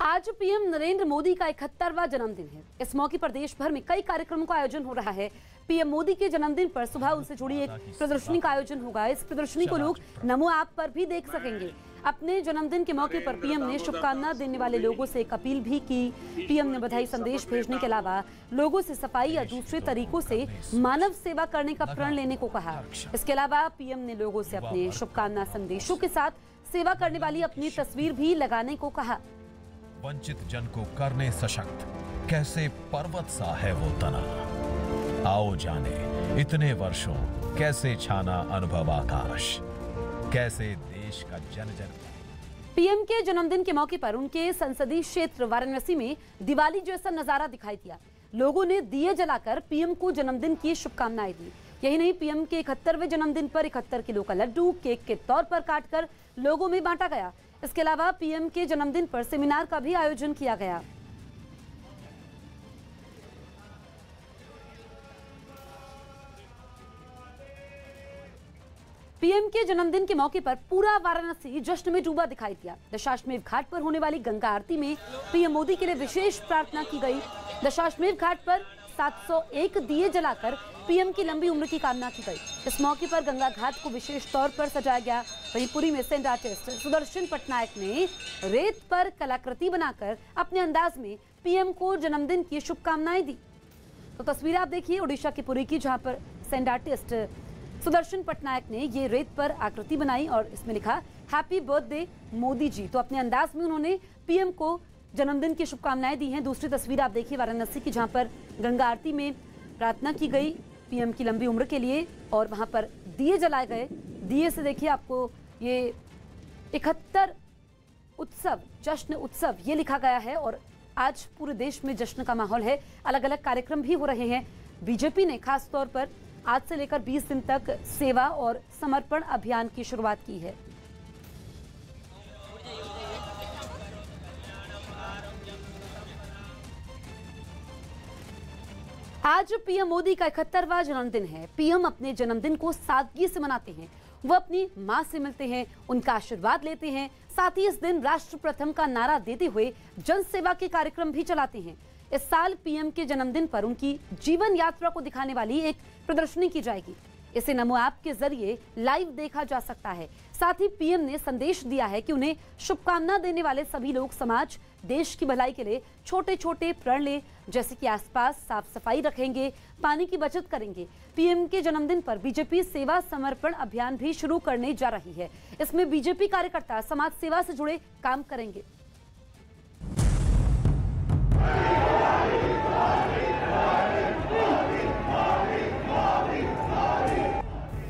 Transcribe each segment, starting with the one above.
आज पीएम नरेंद्र मोदी का 71वां जन्मदिन है। इस मौके पर देश भर में कई कार्यक्रमों का आयोजन हो रहा है। पीएम मोदी के जन्मदिन पर सुबह उनसे जुड़ी एक प्रदर्शनी का आयोजन होगा। इस प्रदर्शनी को लोग नमो ऐप पर भी देख सकेंगे। अपने जन्मदिन के मौके पर पीएम ने शुभकामना देने वाले लोगों से एक अपील भी की। पीएम ने बधाई संदेश भेजने के अलावा लोगों से सफाई या दूसरे तरीकों से मानव सेवा करने का प्रण लेने को कहा। इसके अलावा पीएम ने लोगों से अपने शुभकामना संदेशों के साथ सेवा करने वाली अपनी तस्वीर भी लगाने को कहा। वंचित जन को करने सशक्त, कैसे पर्वत सा है वो तना। आओ जाने इतने वर्षों कैसे छाना अनुभव आकाश, कैसे देश का जन जन। पीएम के जन्मदिन के मौके पर उनके संसदीय क्षेत्र वाराणसी में दिवाली जैसा नजारा दिखाई दिया। लोगों ने दिए जलाकर पीएम को जन्मदिन की शुभकामनाएं दी। यही नहीं, पीएम के 71वें जन्मदिन पर 71 किलो का लड्डू केक के तौर पर काटकर लोगों में बांटा गया। इसके अलावा पीएम के जन्मदिन पर सेमिनार का भी आयोजन किया गया। पीएम के जन्मदिन के मौके पर पूरा वाराणसी जश्न में डूबा दिखाई दिया। दशाश्वमेध घाट पर होने वाली गंगा आरती में पीएम मोदी के लिए विशेष प्रार्थना की गई। दशाश्वमेध घाट पर 701 दिए जलाकर पीएम की लंबी उम्र की कामना की गई। इस मौके पर गंगा घाट को विशेष तौर पर सजाया गया। वहीं पुरी में सेंट आर्टिस्ट सुदर्शन पटनायक ने रेत पर कलाकृति बनाकर अपने अंदाज में पीएम को जन्मदिन की शुभकामनाएं दी। तो तस्वीर आप देखिए उड़ीसा की पुरी की, जहां पर सेंट आर्टिस्ट सुदर्शन पटनायक ने ये रेत पर आकृति बनाई और इसमें लिखा हैप्पी बर्थडे मोदी जी। तो अपने अंदाज में उन्होंने पीएम को जन्मदिन की शुभकामनाएं दी हैं। दूसरी तस्वीर आप देखिए वाराणसी की, जहां पर गंगा आरती में प्रार्थना की गई पीएम की लंबी उम्र के लिए और वहां पर दिए जलाए गए। दिए से देखिए आपको ये 71 उत्सव, जश्न उत्सव ये लिखा गया है और आज पूरे देश में जश्न का माहौल है। अलग अलग कार्यक्रम भी हो रहे हैं। बीजेपी ने खास तौर पर आज से लेकर 20 दिन तक सेवा और समर्पण अभियान की शुरुआत की है। आज पीएम मोदी का 71वां जन्मदिन है। पीएम अपने जन्मदिन को सादगी से मनाते हैं। वो अपनी मां से मिलते हैं, उनका आशीर्वाद लेते हैं। साथ ही इस दिन राष्ट्र प्रथम का नारा देते हुए जन सेवा के कार्यक्रम भी चलाते हैं। इस साल पीएम के जन्मदिन पर उनकी जीवन यात्रा को दिखाने वाली एक प्रदर्शनी की जाएगी। इसे नमो ऐप के जरिए लाइव देखा जा सकता है। साथ ही पीएम ने संदेश दिया है कि उन्हें शुभकामना देने वाले सभी लोग समाज, देश की भलाई के लिए छोटे छोटे प्रण लें, जैसे कि आसपास साफ सफाई रखेंगे, पानी की बचत करेंगे। पीएम के जन्मदिन पर बीजेपी सेवा समर्पण अभियान भी शुरू करने जा रही है। इसमें बीजेपी कार्यकर्ता समाज सेवा से जुड़े काम करेंगे।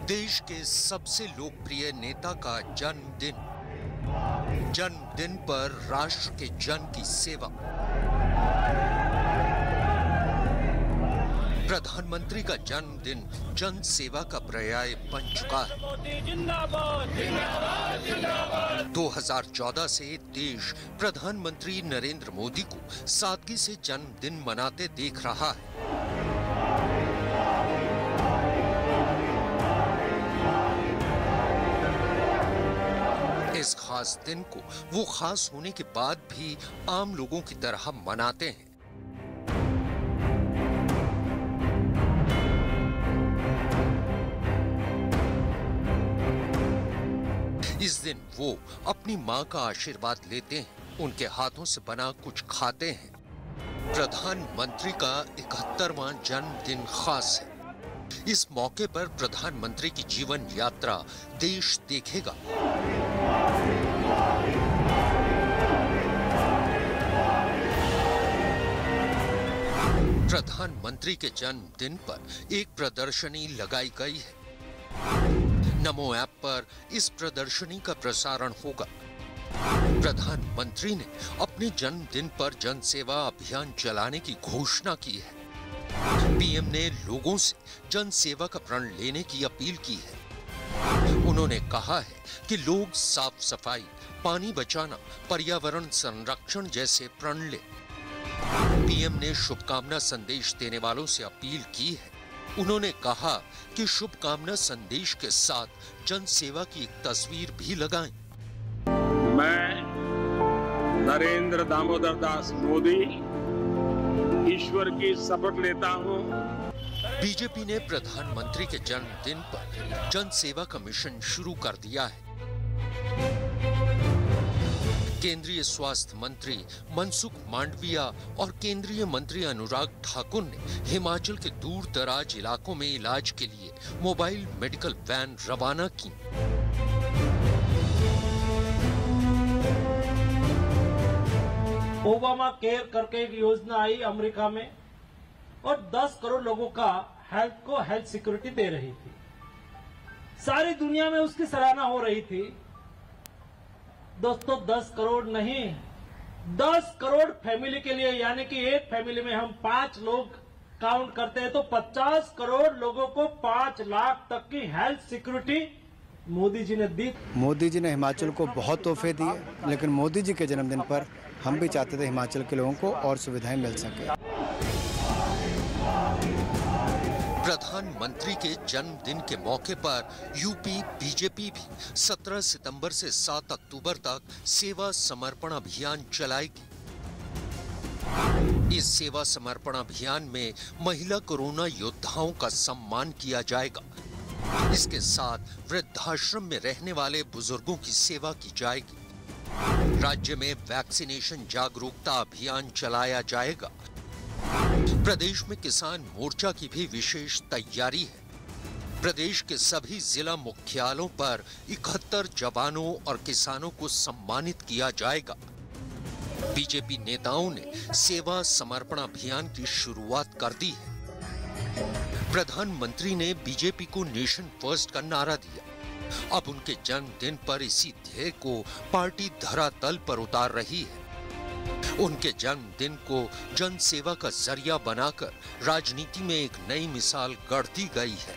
देश के सबसे लोकप्रिय नेता का जन्मदिन पर राष्ट्र के जन की सेवा। प्रधानमंत्री का जन्मदिन जन सेवा का पर्याय बन चुका है। 2014 से देश प्रधानमंत्री नरेंद्र मोदी को सादगी से जन्मदिन मनाते देख रहा है। इस खास दिन को वो खास होने के बाद भी आम लोगों की तरह मनाते हैं। इस दिन वो अपनी मां का आशीर्वाद लेते हैं, उनके हाथों से बना कुछ खाते हैं। प्रधानमंत्री का 71वां जन्मदिन खास है। इस मौके पर प्रधानमंत्री की जीवन यात्रा देश देखेगा। प्रधानमंत्री के जन्मदिन पर एक प्रदर्शनी लगाई गई है। नमो ऐप पर इस प्रदर्शनी का प्रसारण होगा। प्रधानमंत्री ने अपने जन्मदिन पर जन सेवा अभियान चलाने की घोषणा की है। पीएम ने लोगों से जन सेवा का प्रण लेने की अपील की है। उन्होंने कहा है कि लोग साफ सफाई, पानी बचाना, पर्यावरण संरक्षण जैसे प्रण लें। पीएम ने शुभकामना संदेश देने वालों से अपील की है। उन्होंने कहा कि शुभकामना संदेश के साथ जन सेवा की एक तस्वीर भी लगाएं। मैं नरेंद्र दामोदर दास मोदी ईश्वर की शपथ लेता हूं। बीजेपी ने प्रधानमंत्री के जन्मदिन पर जन सेवा का मिशन शुरू कर दिया है। केंद्रीय स्वास्थ्य मंत्री मनसुख मांडविया और केंद्रीय मंत्री अनुराग ठाकुर ने हिमाचल के दूर दराज इलाकों में इलाज के लिए मोबाइल मेडिकल वैन रवाना की। ओबामा केयर करके एक योजना आई अमेरिका में और 10 करोड़ लोगों का हेल्थ सिक्योरिटी दे रही थी। सारी दुनिया में उसकी सराहना हो रही थी। दोस्तों 10 करोड़ नहीं, 10 करोड़ फैमिली के लिए, यानी कि एक फैमिली में हम 5 लोग काउंट करते हैं तो 50 करोड़ लोगों को 5 लाख तक की हेल्थ सिक्योरिटी मोदी जी ने दी। मोदी जी ने हिमाचल को बहुत तोहफे दिए, लेकिन मोदी जी के जन्मदिन पर हम भी चाहते थे हिमाचल के लोगों को और सुविधाएं मिल सके। प्रधानमंत्री के जन्मदिन के मौके पर यूपी बीजेपी भी 17 सितंबर से 7 अक्टूबर तक सेवा समर्पण अभियान चलाएगी। इस सेवा समर्पण अभियान में महिला कोरोना योद्धाओं का सम्मान किया जाएगा। इसके साथ वृद्धाश्रम में रहने वाले बुजुर्गों की सेवा की जाएगी। राज्य में वैक्सीनेशन जागरूकता अभियान चलाया जाएगा। प्रदेश में किसान मोर्चा की भी विशेष तैयारी है। प्रदेश के सभी जिला मुख्यालयों पर 71 जवानों और किसानों को सम्मानित किया जाएगा। बीजेपी नेताओं ने सेवा समर्पण अभियान की शुरुआत कर दी है। प्रधानमंत्री ने बीजेपी को नेशन फर्स्ट का नारा दिया। अब उनके जन्मदिन पर इसी ध्येय को पार्टी धरातल पर उतार रही है। उनके जन्मदिन को जन सेवा का जरिया बनाकर राजनीति में एक नई मिसाल गढ़ती गई है।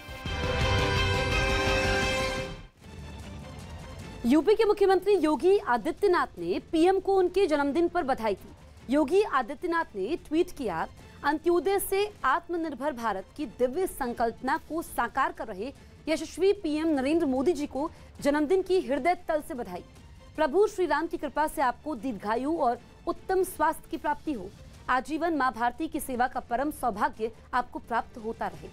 यूपी के मुख्यमंत्री योगी आदित्यनाथ ने पीएम को उनके जन्मदिन पर बधाई दी। योगी आदित्यनाथ ने ट्वीट किया, अंत्योदय से आत्मनिर्भर भारत की दिव्य संकल्पना को साकार कर रहे यशस्वी पीएम नरेंद्र मोदी जी को जन्मदिन की हृदय तल से बधाई। प्रभु श्री राम की कृपा से आपको दीर्घायु और उत्तम स्वास्थ्य की प्राप्ति हो। आजीवन मां भारती की सेवा का परम सौभाग्य आपको प्राप्त होता रहे।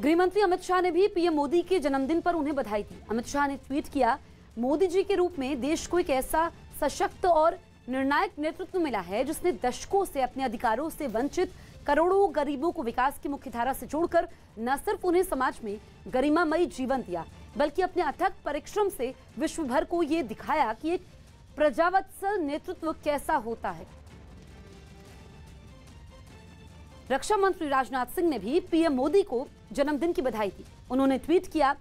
गृह मंत्री अमित शाह ने भी पीएम मोदी के जन्मदिन पर उन्हें बधाई दी। अमित शाह ने ट्वीट किया, मोदी जी के रूप में देश को एक ऐसा सशक्त और निर्णायक नेतृत्व मिला है जिसने दशकों से अपने अधिकारों से वंचित करोड़ों गरीबों को विकास की मुख्यधारा से जोड़कर न सिर्फ उन्हें समाज में गरिमामयी जीवन दिया, बल्कि अपने अथक परिश्रम से विश्व भर को ये दिखाया कि एक प्रजावत्सल नेतृत्व कैसा होता है। रक्षा मंत्री राजनाथ सिंह ने भी पीएम मोदी को जन्मदिन की बधाई दी। उन्होंने ट्वीट किया,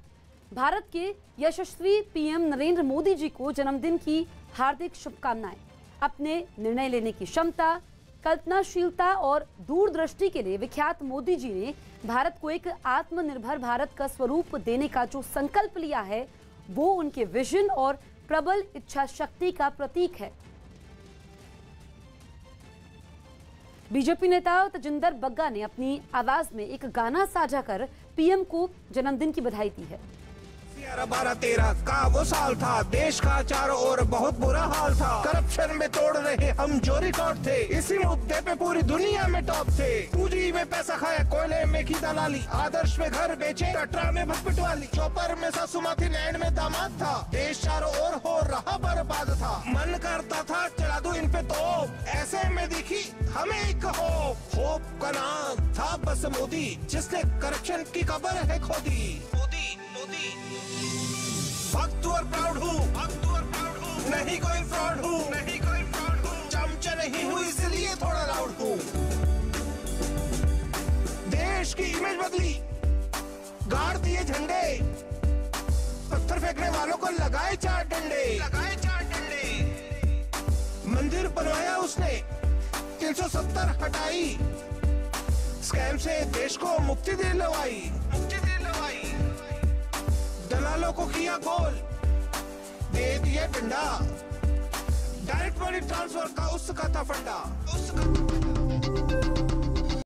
भारत के यशस्वी पीएम नरेंद्र मोदी जी को जन्मदिन की हार्दिक शुभकामनाएं। अपने निर्णय लेने की क्षमता, कल्पनाशीलता और दूरदृष्टि के लिए विख्यात मोदी जी ने भारत को एक आत्मनिर्भर भारत का स्वरूप देने का जो संकल्प लिया है, वो उनके विजन और प्रबल इच्छा शक्ति का प्रतीक है। बीजेपी नेता तजिंदर बग्गा ने अपनी आवाज में एक गाना साझा कर पीएम को जन्मदिन की बधाई दी है। 12-13 का वो साल था, देश का चारों ओर बहुत बुरा हाल था। करप्शन में तोड़ रहे हम जो रिकॉर्ड थे, इसी मुद्दे पे पूरी दुनिया में टॉप थे। पूंजी में पैसा खाया, कोयले में की दलाली, आदर्श में घर बेचे, कटरा में भटपट वाली, चौपर में सासुमा थी, लैंड में दामाद था। देश चारों ओर हो रहा बर्बाद था। मन करता था चला दूं इन पे तोप, ऐसे में दिखी हमें एक होप का नाम था बस मोदी, जिसने करप्शन की कब्र है खोदी। मोदी भक्त और प्राउड हूँ, नहीं कोई फ्रॉड हूँ, चमचा नहीं हूँ इसलिए थोड़ा लाउड हूँ। देश की इमेज बदली, गाड़ दिए झंडे, पत्थर फेंकने वालों को लगाए 4 डंडे। मंदिर बनवाया उसने, 370 हटाई, स्कैम से देश को मुक्ति दिलवाई। दलालों को किया गोल, दे दिया डंडा, डायरेक्ट मनी ट्रांसफर का उसका था फंडा।